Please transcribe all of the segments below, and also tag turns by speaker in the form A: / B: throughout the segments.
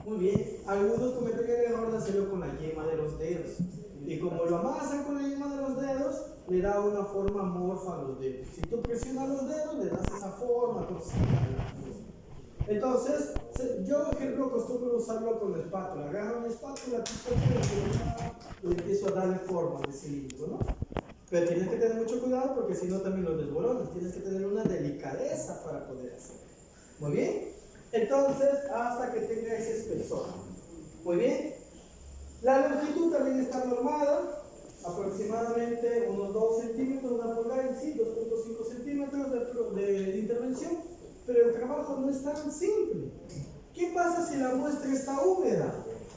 A: Muy bien, algunos cometen el error de hacerlo con la yema de los dedos. Y como lo amasan con la yema de los dedos, le da una forma amorfa a los dedos. Si tú presionas los dedos, le das esa forma torcida. Entonces, yo, por ejemplo, acostumbro usarlo con la espátula. Agarro mi espátula, y empiezo a darle forma de cilindro, ¿no? Pero tienes que tener mucho cuidado porque si no también lo desboronas. Tienes que tener una delicadeza para poder hacerlo. Muy bien. Entonces, hasta que tenga ese espesor. Muy bien. La longitud también está normada, aproximadamente unos 2 centímetros, una pulgada en sí, 2.5 centímetros de intervención, pero el trabajo no es tan simple. ¿Qué pasa si la muestra está húmeda?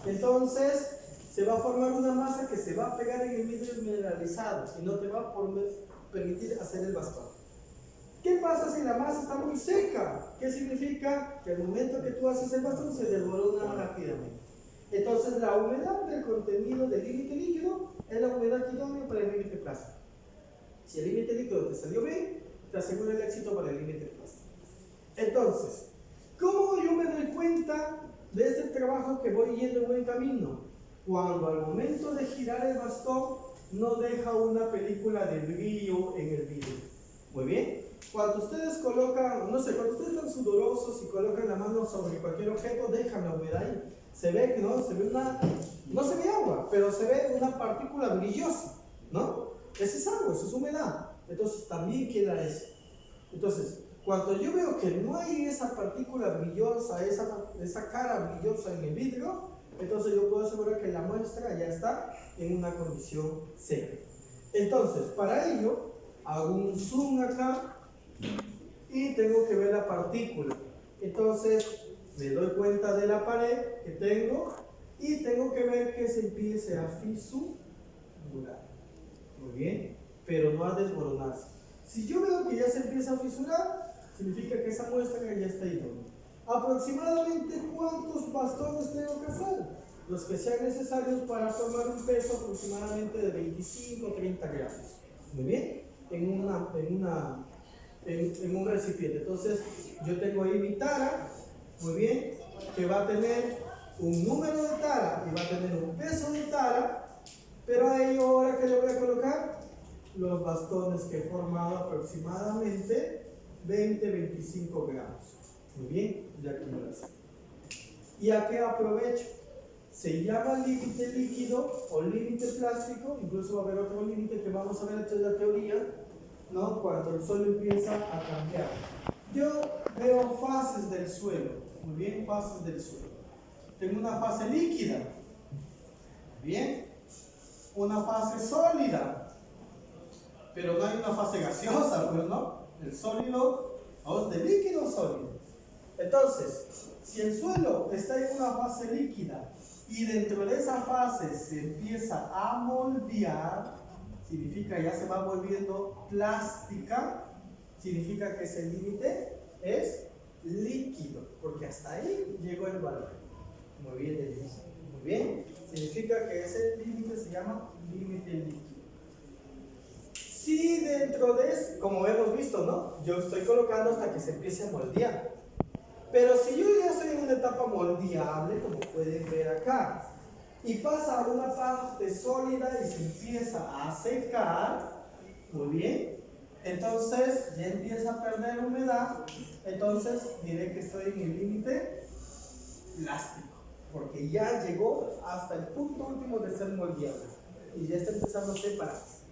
A: Entonces, se va a formar una masa que se va a pegar en el vidrio mineralizado y no te va a permitir hacer el bastón. ¿Qué pasa si la masa está muy seca? ¿Qué significa? Que al momento que tú haces el bastón se desborona rápidamente. Entonces la humedad del contenido del límite líquido es la humedad idónea para el límite plástico. Si el límite líquido te salió bien, te asegura el éxito para el límite plástico. Entonces, ¿cómo yo me doy cuenta de este trabajo que voy yendo en buen camino? Cuando al momento de girar el bastón no deja una película de brillo en el vidrio. Muy bien. Cuando ustedes colocan, no sé, cuando ustedes están sudorosos y colocan la mano sobre cualquier objeto, dejan la humedad ahí. Se ve que no se ve no se ve agua, pero se ve una partícula brillosa, ¿no? Ese es agua, eso es humedad. Entonces también queda eso. Entonces, cuando yo veo que no hay esa partícula brillosa, esa cara brillosa en el vidrio, entonces yo puedo asegurar que la muestra ya está en una condición seca. Entonces, para ello, hago un zoom acá y tengo que ver la partícula. Entonces, me doy cuenta de la pared que tengo y tengo que ver que se empiece a fisurar. Muy bien, pero no a desmoronarse. Si yo veo que ya se empieza a fisurar, significa que esa muestra ya está idónea. Aproximadamente, ¿cuántos bastones tengo que hacer? Los que sean necesarios para formar un peso aproximadamente de 25 o 30 gramos. Muy bien, en un recipiente. Entonces, yo tengo ahí mi tara, muy bien, que va a tener un número de tara y va a tener un peso de tara, pero ahí ahora que le voy a colocar los bastones que he formado aproximadamente 20-25 gramos. Muy bien, ya que me lo sé. ¿Y a qué aprovecho? Se llama límite líquido o límite plástico, incluso va a haber otro límite que vamos a ver esto en la teoría, ¿no? Cuando el suelo empieza a cambiar. Yo veo fases del suelo, muy bien, fases del suelo. Tengo una fase líquida, bien, una fase sólida, pero no hay una fase gaseosa, pues no, el sólido, vamos de líquido a sólido. Entonces, si el suelo está en una fase líquida y dentro de esa fase se empieza a moldear, significa ya se va volviendo plástica, significa que ese límite es líquido, porque hasta ahí llegó el valor. Muy bien, Denise. Muy bien, significa que ese límite se llama límite líquido. Si dentro de eso, como hemos visto, ¿no? Yo estoy colocando hasta que se empiece a moldear. Pero si yo ya estoy en una etapa moldeable, como pueden ver acá, y pasa a una parte sólida y se empieza a secar, muy bien, entonces ya empieza a perder humedad, entonces diré que estoy en el límite plástico, porque ya llegó hasta el punto último de ser moldeable y ya está empezando a separarse.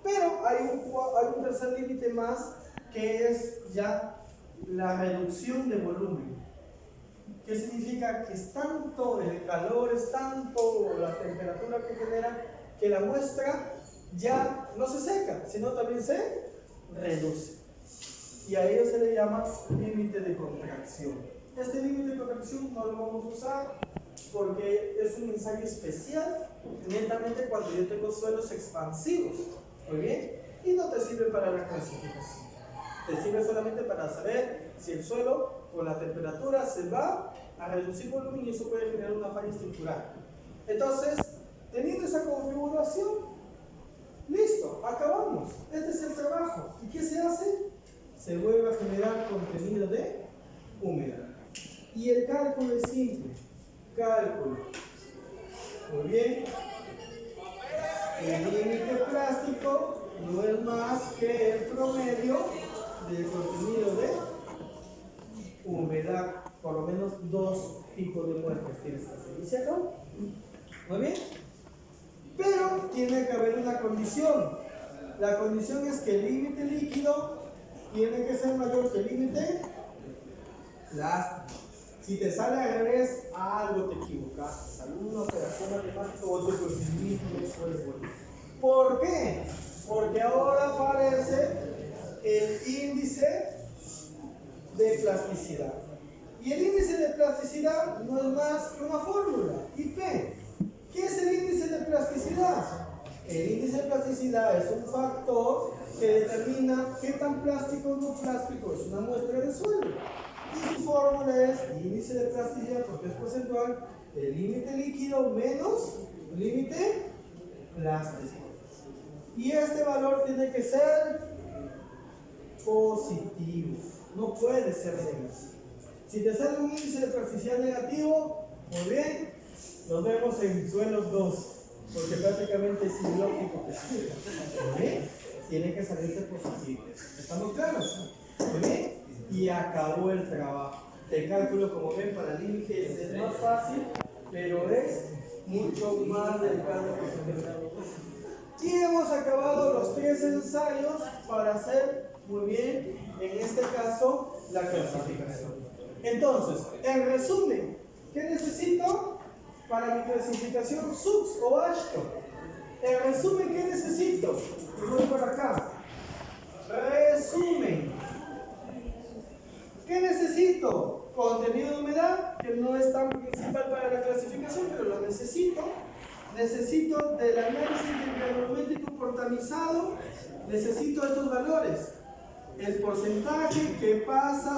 A: Pero hay un tercer límite más que es ya la reducción de volumen. ¿Qué significa? Que es tanto el calor, es tanto la temperatura que genera que la muestra ya no se seca, sino también se reduce. Y a ello se le llama límite de contracción. Este límite de contracción no lo vamos a usar porque es un ensayo especial, netamente cuando yo tengo suelos expansivos. Muy bien, y no te sirve para la clasificación. Te sirve solamente para saber si el suelo con la temperatura se va a reducir volumen y eso puede generar una falla estructural. Entonces, teniendo esa configuración, listo, acabamos. Este es el trabajo. ¿Y qué se hace? Se vuelve a generar contenido de humedad. Y el cálculo es simple. cálculo. Muy bien. El límite plástico no es más que el promedio del contenido de humedad. Por lo menos 2 tipos de muestras tienes que hacer. ¿Y se acabó? Muy bien. Pero tiene que haber una condición. La condición es que el límite líquido tiene que ser mayor que el límite plástico. Si te sale al revés, algo te equivocaste. Alguna operación matemática o otro procedimiento no puedes volver. ¿Por qué? Porque ahora aparece el índice de plasticidad. Y el índice de plasticidad no es más que una fórmula, IP. ¿Qué es el índice de plasticidad? El índice de plasticidad es un factor que determina qué tan plástico o no plástico es una muestra de suelo. Y su fórmula es índice de plasticidad, porque es porcentual, el límite líquido menos el límite plástico. Y este valor tiene que ser positivo, no puede ser negativo. Si te sale un índice de plasticidad negativo, muy bien, nos vemos en suelos 2, porque prácticamente es ilógico que siga. Muy bien, tiene que salirte positivo. ¿Estamos claros? Muy bien, y acabó el trabajo. El cálculo, como ven, para límites es más fácil, pero es mucho más delicado que se. Y hemos acabado los 3 ensayos para hacer, muy bien, en este caso, la clasificación. Entonces, en resumen, ¿qué necesito para mi clasificación SUX o AASHTO? En resumen, ¿qué necesito? Y voy por acá. Resumen. ¿Qué necesito? Contenido de humedad, que no es tan principal para la clasificación, pero lo necesito. Necesito del análisis del granulométrico portamizado, necesito estos valores. El porcentaje que pasa